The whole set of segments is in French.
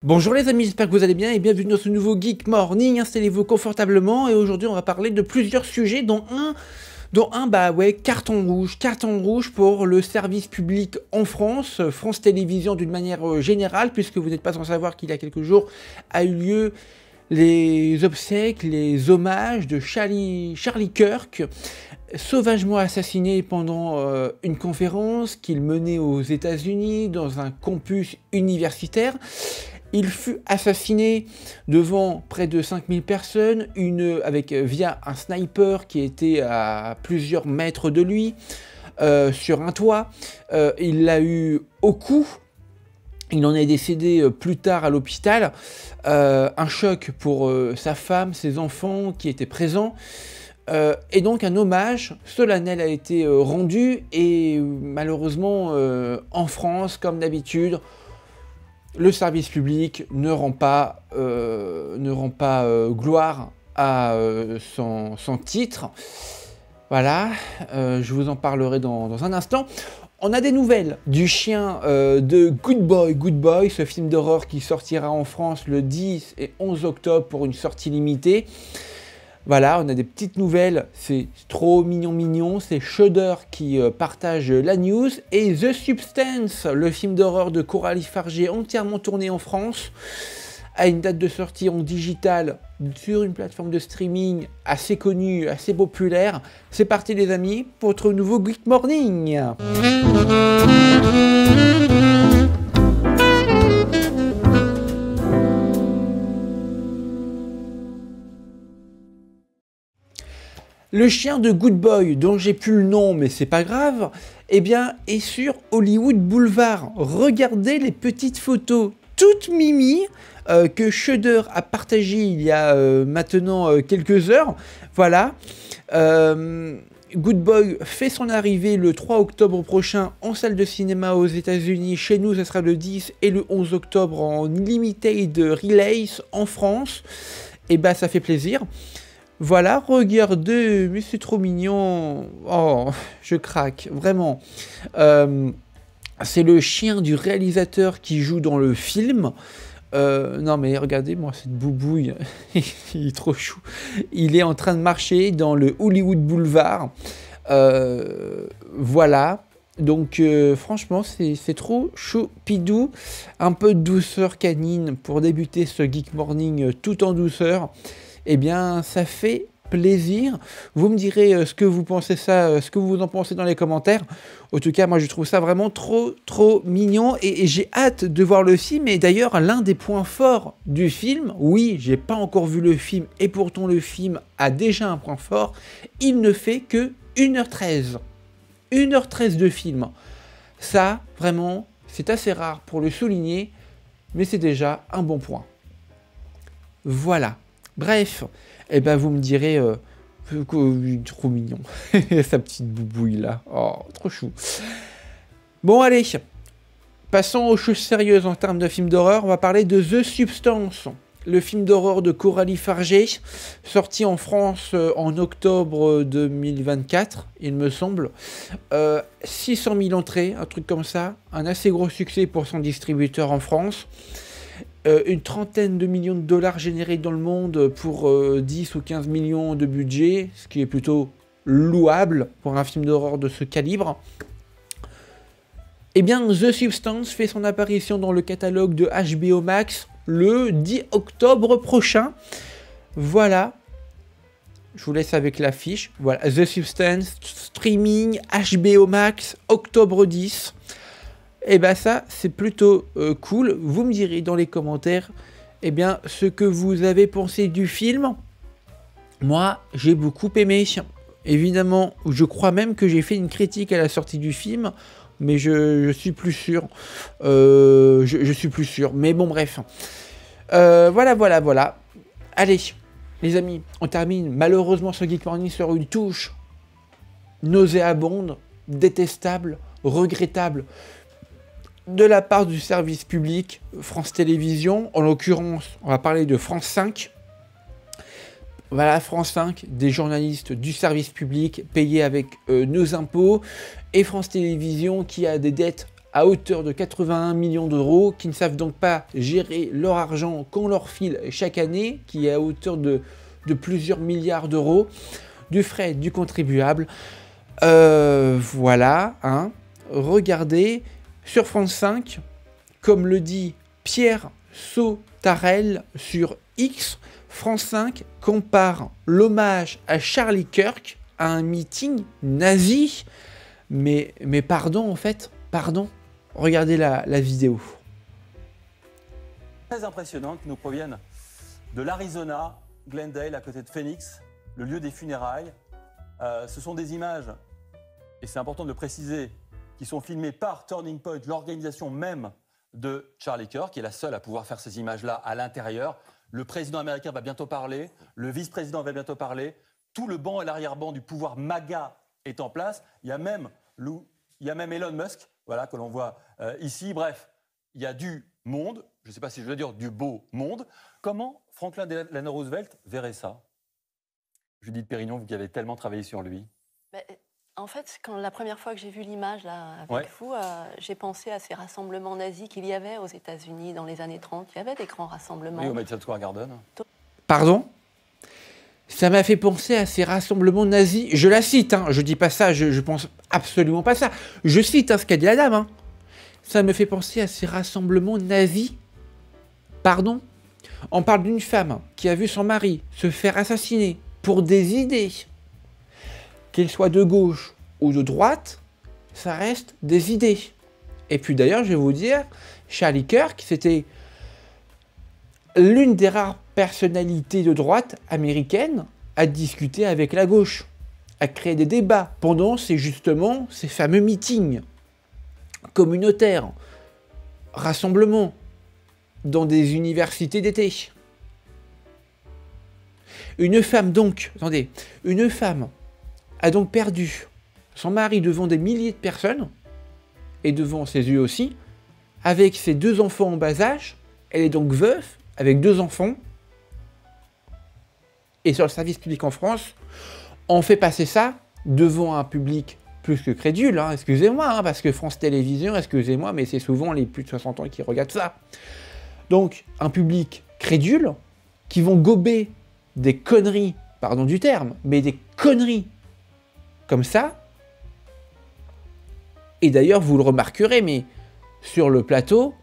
Bonjour les amis, j'espère que vous allez bien et bienvenue dans ce nouveau Geek Morning. Installez-vous confortablement et aujourd'hui on va parler de plusieurs sujets dont un carton rouge pour le service public en France, France Télévisions d'une manière générale, puisque vous n'êtes pas sans savoir qu'il y a quelques jours a eu lieu les obsèques, les hommages de Charlie Kirk, sauvagement assassiné pendant une conférence qu'il menait aux États-Unis dans un campus universitaire. Il fut assassiné devant près de 5000 personnes, via un sniper qui était à plusieurs mètres de lui, sur un toit. Il l'a eu au cou. Il en est décédé plus tard à l'hôpital. Un choc pour sa femme, ses enfants qui étaient présents. Et donc un hommage solennel a été rendu. Et malheureusement, en France, comme d'habitude, le service public ne rend pas gloire à son titre. Voilà, je vous en parlerai dans un instant. On a des nouvelles du chien de Good Boy, ce film d'horreur qui sortira en France le 10 et 11 octobre pour une sortie limitée. Voilà, on a des petites nouvelles, c'est trop mignon, c'est Shudder qui partage la news, et The Substance, le film d'horreur de Coralie Farger, entièrement tourné en France, a une date de sortie en digital sur une plateforme de streaming assez connue, assez populaire. C'est parti les amis, pour votre nouveau Geek Morning. Le chien de Good Boy, dont j'ai plus le nom, mais c'est pas grave, eh bien, est sur Hollywood Boulevard. Regardez les petites photos toutes mimi que Shudder a partagées il y a maintenant quelques heures. Voilà. Good Boy fait son arrivée le 3 octobre prochain en salle de cinéma aux États-Unis. Chez nous, ce sera le 10 et le 11 octobre en limited release en France. Et bah, ça fait plaisir. Voilà, regardez, mais c'est trop mignon. Oh, je craque, vraiment. C'est le chien du réalisateur qui joue dans le film. Non mais regardez, moi cette boubouille, il est trop chou. Il est en train de marcher dans le Hollywood Boulevard. Voilà. Donc franchement, c'est trop choupidou. Un peu de douceur canine pour débuter ce Geek Morning tout en douceur. Eh bien, ça fait plaisir. Vous me direz ce que vous en pensez dans les commentaires. En tout cas, moi, je trouve ça vraiment trop mignon. Et j'ai hâte de voir le film. Et d'ailleurs, l'un des points forts du film, oui, j'ai pas encore vu le film, et pourtant le film a déjà un point fort, il ne fait que 1h13. 1h13 de film. Ça, vraiment, c'est assez rare pour le souligner, mais c'est déjà un bon point. Voilà. Bref, eh ben vous me direz, trop mignon, sa petite boubouille là, oh, trop chou. Bon allez, passons aux choses sérieuses en termes de films d'horreur, on va parler de The Substance, le film d'horreur de Coralie Farger, sorti en France en octobre 2024, il me semble. 600 000 entrées, un truc comme ça, un assez gros succès pour son distributeur en France. Une trentaine de millions de dollars générés dans le monde pour 10 ou 15 millions de budget, ce qui est plutôt louable pour un film d'horreur de ce calibre. Eh bien, The Substance fait son apparition dans le catalogue de HBO Max le 10 octobre prochain. Voilà. Je vous laisse avec l'affiche. Voilà, The Substance, streaming, HBO Max, octobre 10. Et bien ça, c'est plutôt cool. Vous me direz dans les commentaires ce que vous avez pensé du film. Moi, j'ai beaucoup aimé. Évidemment, je crois même que j'ai fait une critique à la sortie du film, mais je suis plus sûr. Je suis plus sûr. Mais bon, bref. Voilà. Allez, les amis, on termine malheureusement ce Geek Morning sur une touche nauséabonde, détestable, regrettable, de la part du service public, France Télévisions, en l'occurrence, on va parler de France 5. Voilà, France 5, des journalistes du service public payés avec nos impôts, et France Télévisions qui a des dettes à hauteur de 81 millions d'euros, qui ne savent donc pas gérer leur argent qu'on leur file chaque année, qui est à hauteur de plusieurs milliards d'euros, du frais du contribuable. Voilà, hein. Regardez, sur France 5, comme le dit Pierre Sautarel sur X, France 5 compare l'hommage à Charlie Kirk à un meeting nazi. Mais pardon, en fait, pardon. Regardez la vidéo. Très impressionnantes qui nous proviennent de l'Arizona, Glendale, à côté de Phoenix, le lieu des funérailles. Ce sont des images, et c'est important de le préciser, qui sont filmées par Turning Point, l'organisation même de Charlie Kirk, qui est la seule à pouvoir faire ces images-là à l'intérieur. Le président américain va bientôt parler, le vice-président va bientôt parler, tout le banc et l'arrière-banc du pouvoir MAGA est en place. Il y a même Elon Musk, voilà, que l'on voit ici. Bref, il y a du monde, je ne sais pas si je veux dire du beau monde. Comment Franklin Delano Roosevelt verrait ça? Judith Pérignon, vous qui avez tellement travaillé sur lui. En fait, la première fois que j'ai vu l'image avec vous, j'ai pensé à ces rassemblements nazis qu'il y avait aux États-Unis dans les années 30. Il y avait des grands rassemblements. Oui, au Madison Square Garden. Pardon? Ça m'a fait penser à ces rassemblements nazis. Je la cite, hein, je dis pas ça, je pense absolument pas ça. Je cite ce qu'a dit la dame. Hein. Ça me fait penser à ces rassemblements nazis. Pardon? On parle d'une femme qui a vu son mari se faire assassiner pour des idées. Qu'elles soient de gauche ou de droite, ça reste des idées. Et puis d'ailleurs, je vais vous dire, Charlie Kirk, c'était l'une des rares personnalités de droite américaine à discuter avec la gauche, à créer des débats pendant ces fameux meetings communautaires, rassemblements dans des universités d'été. Une femme donc, attendez, une femme a donc perdu son mari devant des milliers de personnes, et devant ses yeux aussi, avec ses 2 enfants en bas âge. Elle est donc veuve, avec 2 enfants. Et sur le service public en France, on fait passer ça devant un public plus que crédule, hein, excusez-moi, hein, parce que France Télévisions, excusez-moi, mais c'est souvent les plus de 60 ans qui regardent ça. Donc, un public crédule, qui vont gober des conneries, pardon du terme, mais des conneries comme ça. Et d'ailleurs, vous le remarquerez, mais sur le plateau,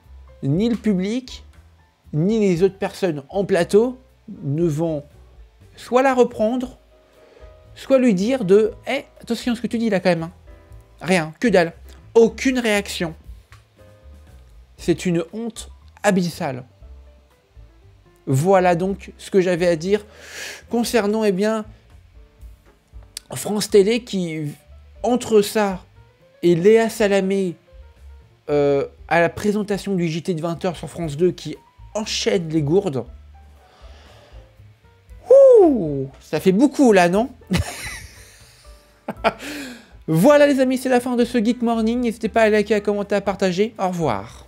ni le public, ni les autres personnes en plateau ne vont soit la reprendre, soit lui dire de « Eh, attention à ce que tu dis là quand même. Hein. » Rien, que dalle. Aucune réaction. C'est une honte abyssale. Voilà donc ce que j'avais à dire concernant, eh bien, France Télé qui, entre ça et Léa Salamé à la présentation du JT de 20h sur France 2 qui enchaîne les gourdes. Ouh, ça fait beaucoup là, non? Voilà les amis, c'est la fin de ce Geek Morning. N'hésitez pas à liker, à commenter, à partager. Au revoir.